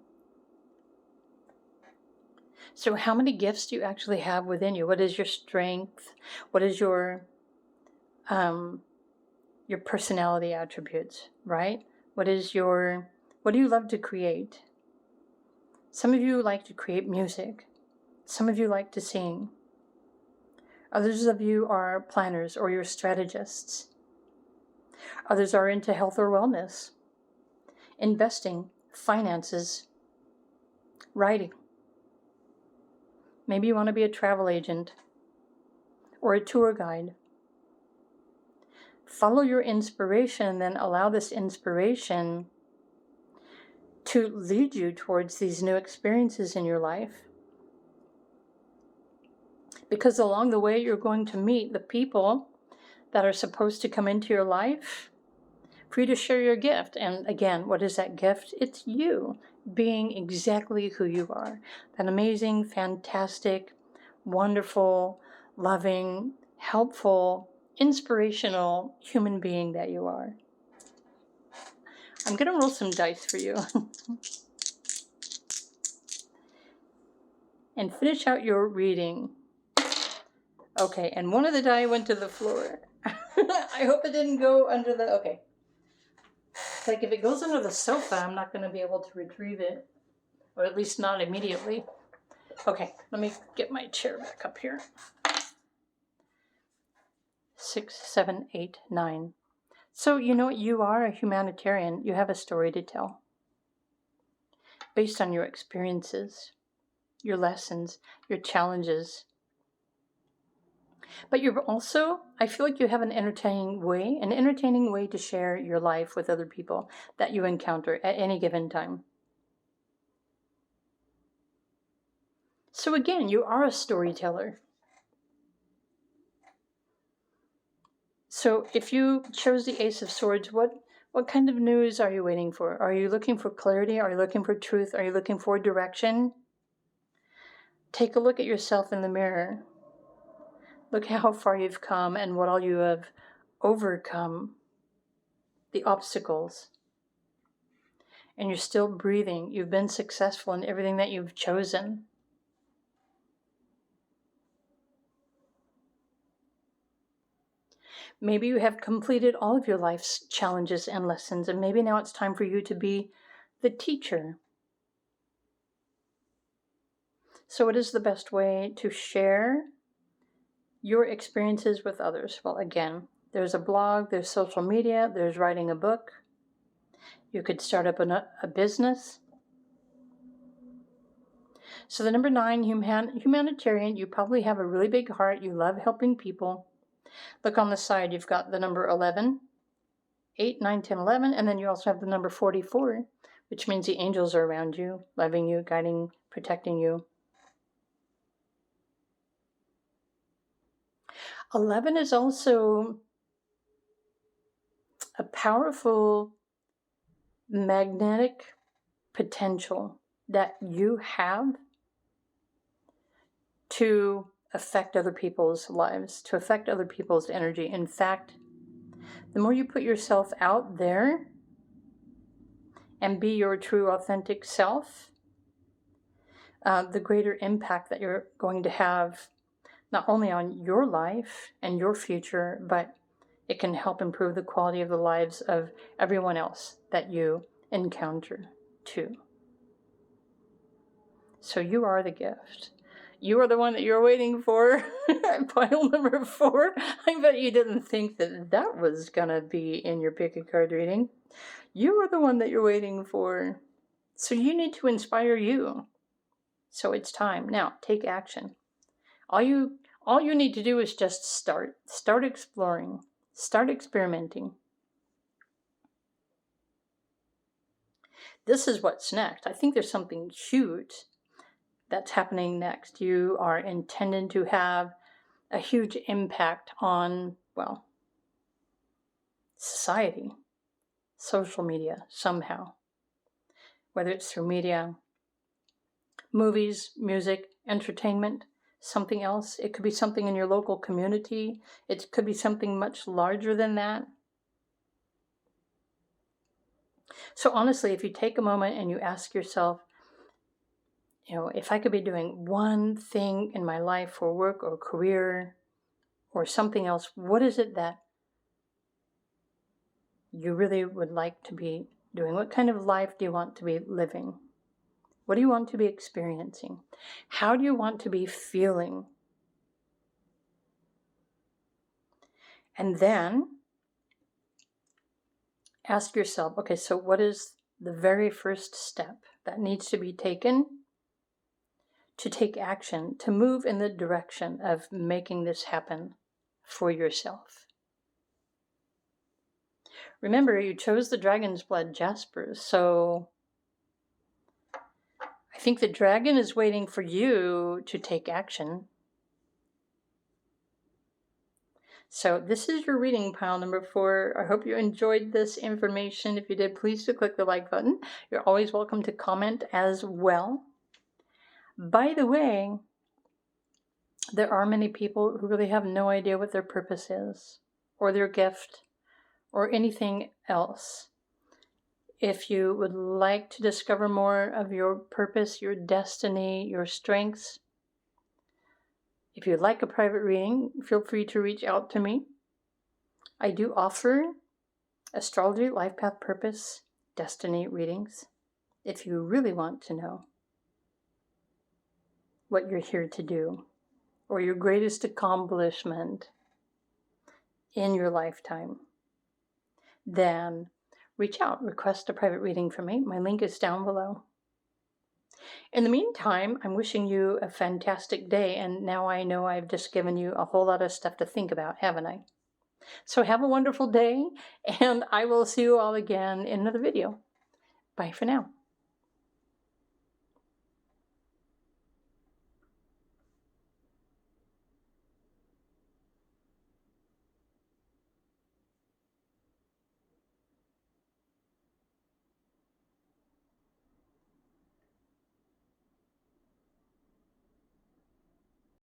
So how many gifts do you actually have within you? What is your strength? What is your personality attributes, right? What do you love to create? Some of you like to create music. Some of you like to sing. Others of you are planners or you're strategists. Others are into health or wellness, investing, finances, writing. Maybe you want to be a travel agent or a tour guide. Follow your inspiration and then allow this inspiration to lead you towards these new experiences in your life. Because along the way, you're going to meet the people that are supposed to come into your life for you to share your gift. And again, what is that gift? It's you being exactly who you are. That amazing, fantastic, wonderful, loving, helpful, inspirational human being that you are. I'm going to roll some dice for you. And finish out your reading. Okay, and one of the die went to the floor. I hope it didn't go under the... Okay. Like if it goes under the sofa, I'm not going to be able to retrieve it. Or at least not immediately. Okay, let me get my chair back up here. 6, 7, 8, 9. So you know what? You are a humanitarian. You have a story to tell. Based on your experiences, your lessons, your challenges. But you're also, I feel like you have an entertaining way to share your life with other people that you encounter at any given time. So again, you are a storyteller. So if you chose the Ace of Swords, what kind of news are you waiting for? Are you looking for clarity? Are you looking for truth? Are you looking for direction? Take a look at yourself in the mirror. Look how far you've come and what all you have overcome, the obstacles. And you're still breathing. You've been successful in everything that you've chosen. Maybe you have completed all of your life's challenges and lessons, and maybe now it's time for you to be the teacher. So what is the best way to share your experiences with others? Well, again, there's a blog, there's social media, there's writing a book. You could start up a business. So the number 9, humanitarian, you probably have a really big heart. You love helping people. Look on the side, you've got the number 11, 8, 9, 10, 11, and then you also have the number 44, which means the angels are around you, loving you, guiding, protecting you. 11 is also a powerful magnetic potential that you have to affect other people's lives, to affect other people's energy. In fact, the more you put yourself out there and be your true authentic self, the greater impact that you're going to have, not only on your life and your future, but it can help improve the quality of the lives of everyone else that you encounter too. So you are the gift. You are the one that you're waiting for. Pile number 4. I bet you didn't think that was going to be in your pick a card reading. You are the one that you're waiting for. So you need to inspire you. So it's time. Now, take action. All you need to do is just start. Start exploring. Start experimenting. This is what's next. I think there's something huge that's happening next. You are intended to have a huge impact on, well, society, social media, somehow. Whether it's through media, movies, music, entertainment, something else. It could be something in your local community. It could be something much larger than that. So honestly, if you take a moment and you ask yourself, if I could be doing one thing in my life for work or career or something else, what is it that you really would like to be doing? What kind of life do you want to be living? What do you want to be experiencing? How do you want to be feeling? And then ask yourself, okay, so what is the very first step that needs to be taken to take action, to move in the direction of making this happen for yourself? Remember, you chose the dragon's blood, Jasper, so I think the dragon is waiting for you to take action. So this is your reading, pile number 4. I hope you enjoyed this information. If you did, please do click the like button. You're always welcome to comment as well. By the way, there are many people who really have no idea what their purpose is, or their gift, or anything else. If you would like to discover more of your purpose, your destiny, your strengths, if you'd like a private reading, feel free to reach out to me. I do offer astrology, life path, purpose, destiny readings, if you really want to know what you're here to do, or your greatest accomplishment in your lifetime, then reach out, request a private reading from me. My link is down below. In the meantime, I'm wishing you a fantastic day, and now I know I've just given you a whole lot of stuff to think about, haven't I? So have a wonderful day, and I will see you all again in another video. Bye for now.